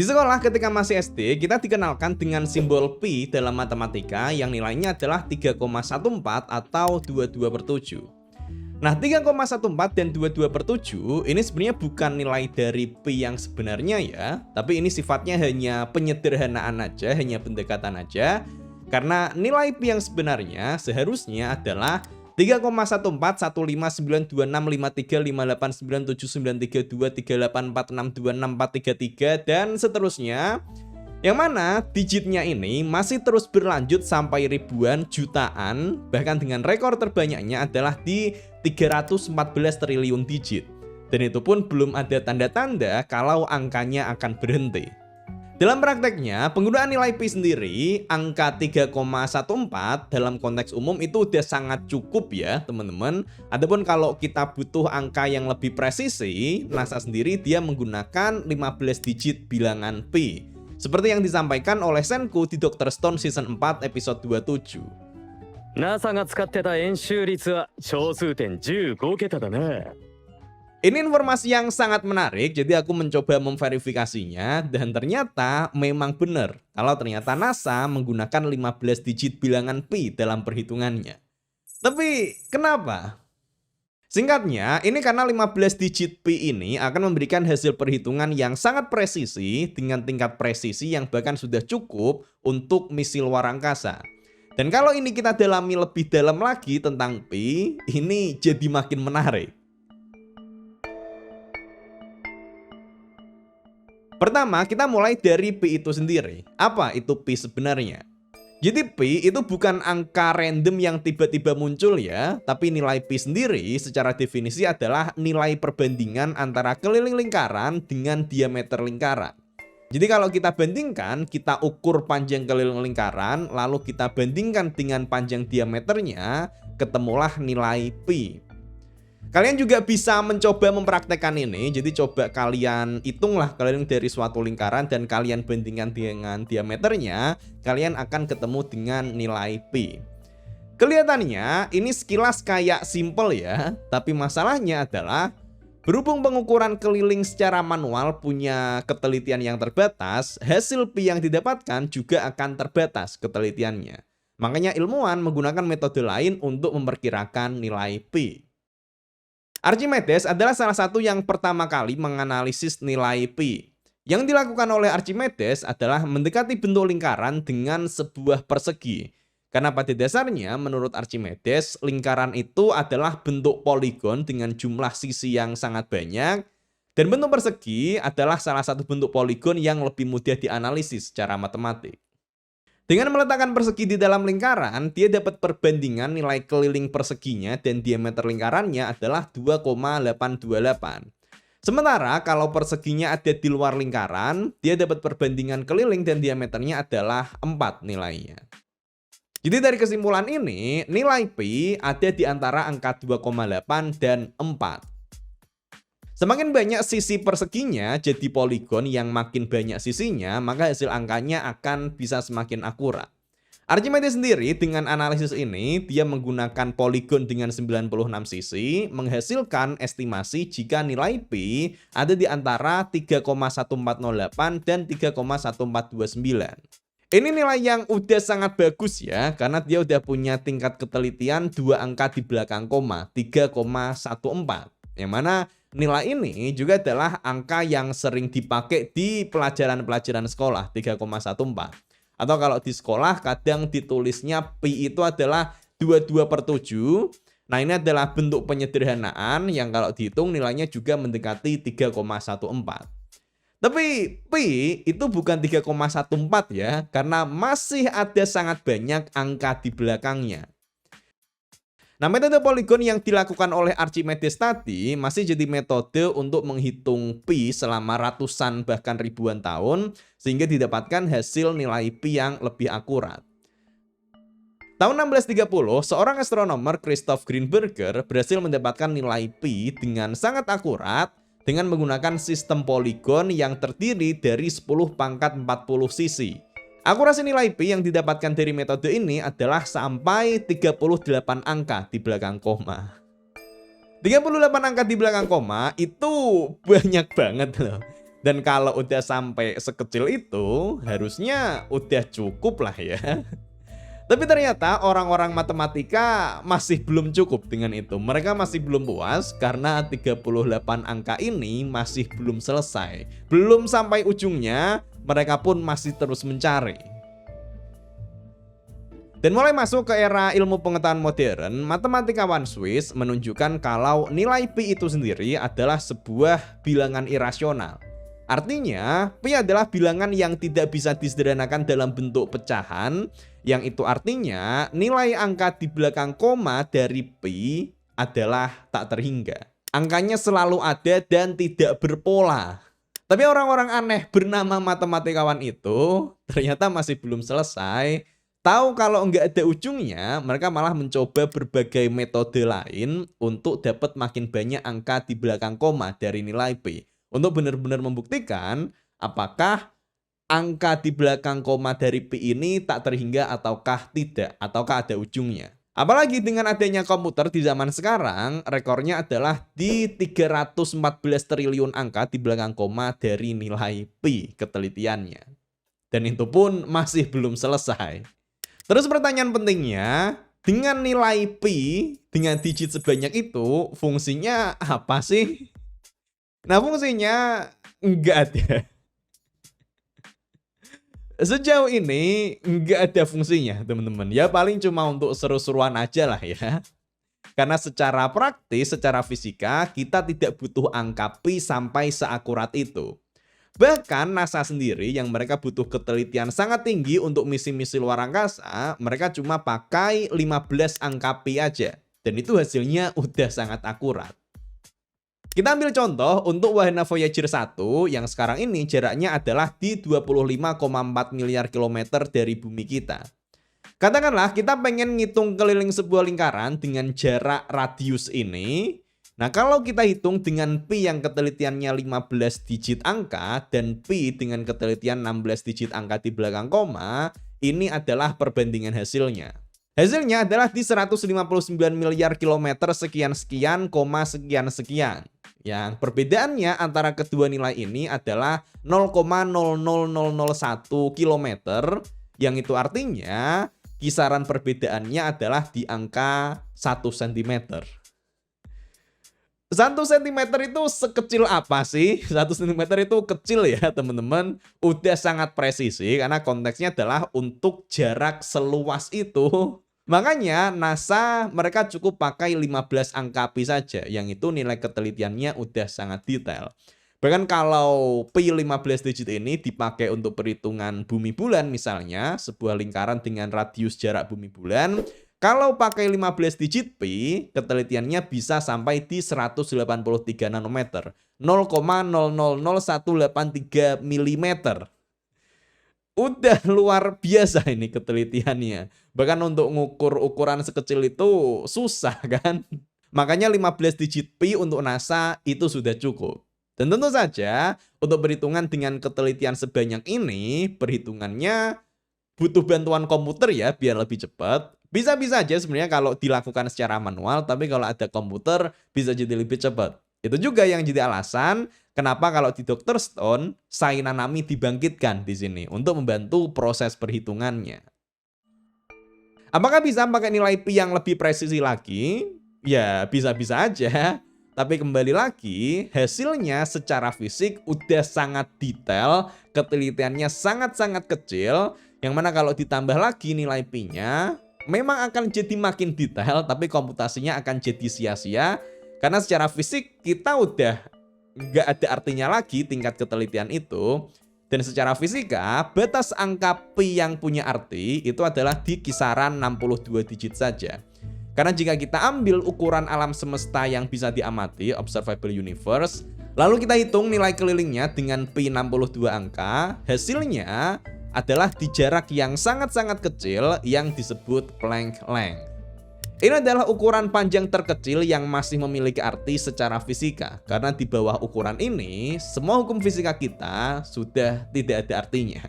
Di sekolah ketika masih SD, kita dikenalkan dengan simbol pi dalam matematika yang nilainya adalah 3,14 atau 22/7. Nah, 3,14 dan 22/7 ini sebenarnya bukan nilai dari pi yang sebenarnya ya, tapi ini sifatnya hanya penyederhanaan aja, hanya pendekatan aja. Karena nilai pi yang sebenarnya seharusnya adalah 3,14, 1592653589238464643 dan seterusnya. Yang mana digitnya ini masih terus berlanjut sampai ribuan, jutaan, bahkan dengan rekor terbanyaknya adalah di 314 triliun digit. Dan itu pun belum ada tanda-tanda kalau angkanya akan berhenti. Dalam prakteknya, penggunaan nilai pi sendiri, angka 3,14 dalam konteks umum itu udah sangat cukup ya teman-teman. Adapun kalau kita butuh angka yang lebih presisi, NASA sendiri dia menggunakan 15 digit bilangan pi. Seperti yang disampaikan oleh Senku di Dr. Stone Season 4 episode 27. NASA が使ってた円周率は小数点15桁だね。 Ini informasi yang sangat menarik, jadi aku mencoba memverifikasinya dan ternyata memang benar kalau ternyata NASA menggunakan 15 digit bilangan pi dalam perhitungannya. Tapi kenapa? Singkatnya, ini karena 15 digit pi ini akan memberikan hasil perhitungan yang sangat presisi dengan tingkat presisi yang bahkan sudah cukup untuk misi luar angkasa. Dan kalau ini kita dalami lebih dalam lagi tentang pi, ini jadi makin menarik. Pertama, kita mulai dari pi itu sendiri. Apa itu pi sebenarnya? Jadi pi itu bukan angka random yang tiba-tiba muncul ya, tapi nilai pi sendiri secara definisi adalah nilai perbandingan antara keliling lingkaran dengan diameter lingkaran. Jadi kalau kita bandingkan, kita ukur panjang keliling lingkaran, lalu kita bandingkan dengan panjang diameternya, ketemulah nilai pi. Kalian juga bisa mencoba mempraktekkan ini, jadi coba kalian hitunglah keliling dari suatu lingkaran dan kalian bandingkan dengan diameternya, kalian akan ketemu dengan nilai pi. Kelihatannya ini sekilas kayak simple ya, tapi masalahnya adalah berhubung pengukuran keliling secara manual punya ketelitian yang terbatas, hasil pi yang didapatkan juga akan terbatas ketelitiannya. Makanya ilmuwan menggunakan metode lain untuk memperkirakan nilai pi. Archimedes adalah salah satu yang pertama kali menganalisis nilai pi. Yang dilakukan oleh Archimedes adalah mendekati bentuk lingkaran dengan sebuah persegi. Karena pada dasarnya menurut Archimedes, lingkaran itu adalah bentuk poligon dengan jumlah sisi yang sangat banyak. Dan bentuk persegi adalah salah satu bentuk poligon yang lebih mudah dianalisis secara matematik. Dengan meletakkan persegi di dalam lingkaran, dia dapat perbandingan nilai keliling perseginya dan diameter lingkarannya adalah 2,828. Sementara kalau perseginya ada di luar lingkaran, dia dapat perbandingan keliling dan diameternya adalah 4 nilainya. Jadi dari kesimpulan ini, nilai pi ada di antara angka 2,8 dan 4. Semakin banyak sisi perseginya jadi poligon yang makin banyak sisinya, maka hasil angkanya akan bisa semakin akurat. Archimedes sendiri dengan analisis ini, dia menggunakan poligon dengan 96 sisi, menghasilkan estimasi jika nilai pi ada di antara 3,1408 dan 3,1429. Ini nilai yang udah sangat bagus ya, karena dia udah punya tingkat ketelitian 2 angka di belakang koma, 3,14. Yang mana nilai ini juga adalah angka yang sering dipakai di pelajaran-pelajaran sekolah, 3,14. Atau kalau di sekolah kadang ditulisnya pi itu adalah 22/7. Nah ini adalah bentuk penyederhanaan yang kalau dihitung nilainya juga mendekati 3,14. Tapi pi itu bukan 3,14 ya, karena masih ada sangat banyak angka di belakangnya. Nah, metode poligon yang dilakukan oleh Archimedes tadi masih jadi metode untuk menghitung pi selama ratusan bahkan ribuan tahun sehingga didapatkan hasil nilai pi yang lebih akurat. Tahun 1630, seorang astronomer Christoph Greenberger berhasil mendapatkan nilai pi dengan sangat akurat dengan menggunakan sistem poligon yang terdiri dari 10 pangkat 40 sisi. Akurasi nilai pi yang didapatkan dari metode ini adalah sampai 38 angka di belakang koma. 38 angka di belakang koma itu banyak banget loh. Dan kalau udah sampai sekecil itu, harusnya udah cukup lah ya. Tapi ternyata orang-orang matematika masih belum cukup dengan itu. Mereka masih belum puas karena 38 angka ini masih belum selesai. Belum sampai ujungnya, mereka pun masih terus mencari. Dan mulai masuk ke era ilmu pengetahuan modern, matematikawan Swiss menunjukkan kalau nilai pi itu sendiri adalah sebuah bilangan irasional. Artinya, pi adalah bilangan yang tidak bisa disederhanakan dalam bentuk pecahan, yang itu artinya nilai angka di belakang koma dari pi adalah tak terhingga. Angkanya selalu ada dan tidak berpola. Tapi orang-orang aneh bernama matematikawan itu ternyata masih belum selesai. Tahu kalau nggak ada ujungnya, mereka malah mencoba berbagai metode lain untuk dapat makin banyak angka di belakang koma dari nilai pi. Untuk benar-benar membuktikan apakah angka di belakang koma dari pi ini tak terhingga ataukah tidak, ataukah ada ujungnya. Apalagi dengan adanya komputer di zaman sekarang, rekornya adalah di 314 triliun angka di belakang koma dari nilai pi ketelitiannya. Dan itu pun masih belum selesai. Terus pertanyaan pentingnya, dengan nilai pi, dengan digit sebanyak itu, fungsinya apa sih? Nah, fungsinya nggak ada. Sejauh ini nggak ada fungsinya, teman-teman. Ya paling cuma untuk seru-seruan aja lah ya. Karena secara praktis, secara fisika, kita tidak butuh angka pi sampai seakurat itu. Bahkan NASA sendiri yang mereka butuh ketelitian sangat tinggi untuk misi-misi luar angkasa, mereka cuma pakai 15 angka pi aja. Dan itu hasilnya udah sangat akurat. Kita ambil contoh untuk wahana Voyager 1 yang sekarang ini jaraknya adalah di 25,4 miliar kilometer dari bumi kita. Katakanlah kita pengen ngitung keliling sebuah lingkaran dengan jarak radius ini. Nah, kalau kita hitung dengan pi yang ketelitiannya 15 digit angka dan pi dengan ketelitian 16 digit angka di belakang koma, ini adalah perbandingan hasilnya. Hasilnya adalah di 159 miliar kilometer sekian-sekian, sekian-sekian. Yang perbedaannya antara kedua nilai ini adalah 0,00001 kilometer, yang itu artinya kisaran perbedaannya adalah di angka 1 cm. 1 cm itu sekecil apa sih? 1 cm itu kecil ya teman-teman. Udah sangat presisi karena konteksnya adalah untuk jarak seluas itu. Makanya NASA mereka cukup pakai 15 angka pi saja, yang itu nilai ketelitiannya udah sangat detail. Bahkan kalau pi 15 digit ini dipakai untuk perhitungan bumi bulan misalnya, sebuah lingkaran dengan radius jarak bumi bulan, kalau pakai 15 digit pi, ketelitiannya bisa sampai di 183 nanometer, 0,00183 mm. Udah luar biasa ini ketelitiannya. Bahkan untuk ngukur ukuran sekecil itu susah kan. Makanya 15 digit pi untuk NASA itu sudah cukup. Dan tentu saja untuk perhitungan dengan ketelitian sebanyak ini, perhitungannya butuh bantuan komputer ya biar lebih cepat. Bisa-bisa aja sebenarnya kalau dilakukan secara manual, tapi kalau ada komputer bisa jadi lebih cepat. Itu juga yang jadi alasan kenapa kalau di Dr. Stone, Sai Nanami dibangkitkan di sini untuk membantu proses perhitungannya. Apakah bisa pakai nilai pi yang lebih presisi lagi? Ya, bisa-bisa aja. Tapi kembali lagi, hasilnya secara fisik udah sangat detail, ketelitiannya sangat-sangat kecil, yang mana kalau ditambah lagi nilai pi-nya, memang akan jadi makin detail, tapi komputasinya akan jadi sia-sia, karena secara fisik kita udah nggak ada artinya lagi tingkat ketelitian itu. Dan secara fisika, batas angka pi yang punya arti itu adalah di kisaran 62 digit saja. Karena jika kita ambil ukuran alam semesta yang bisa diamati, observable universe, lalu kita hitung nilai kelilingnya dengan pi 62 angka, hasilnya adalah di jarak yang sangat-sangat kecil yang disebut Planck length. Ini adalah ukuran panjang terkecil yang masih memiliki arti secara fisika. Karena di bawah ukuran ini, semua hukum fisika kita sudah tidak ada artinya.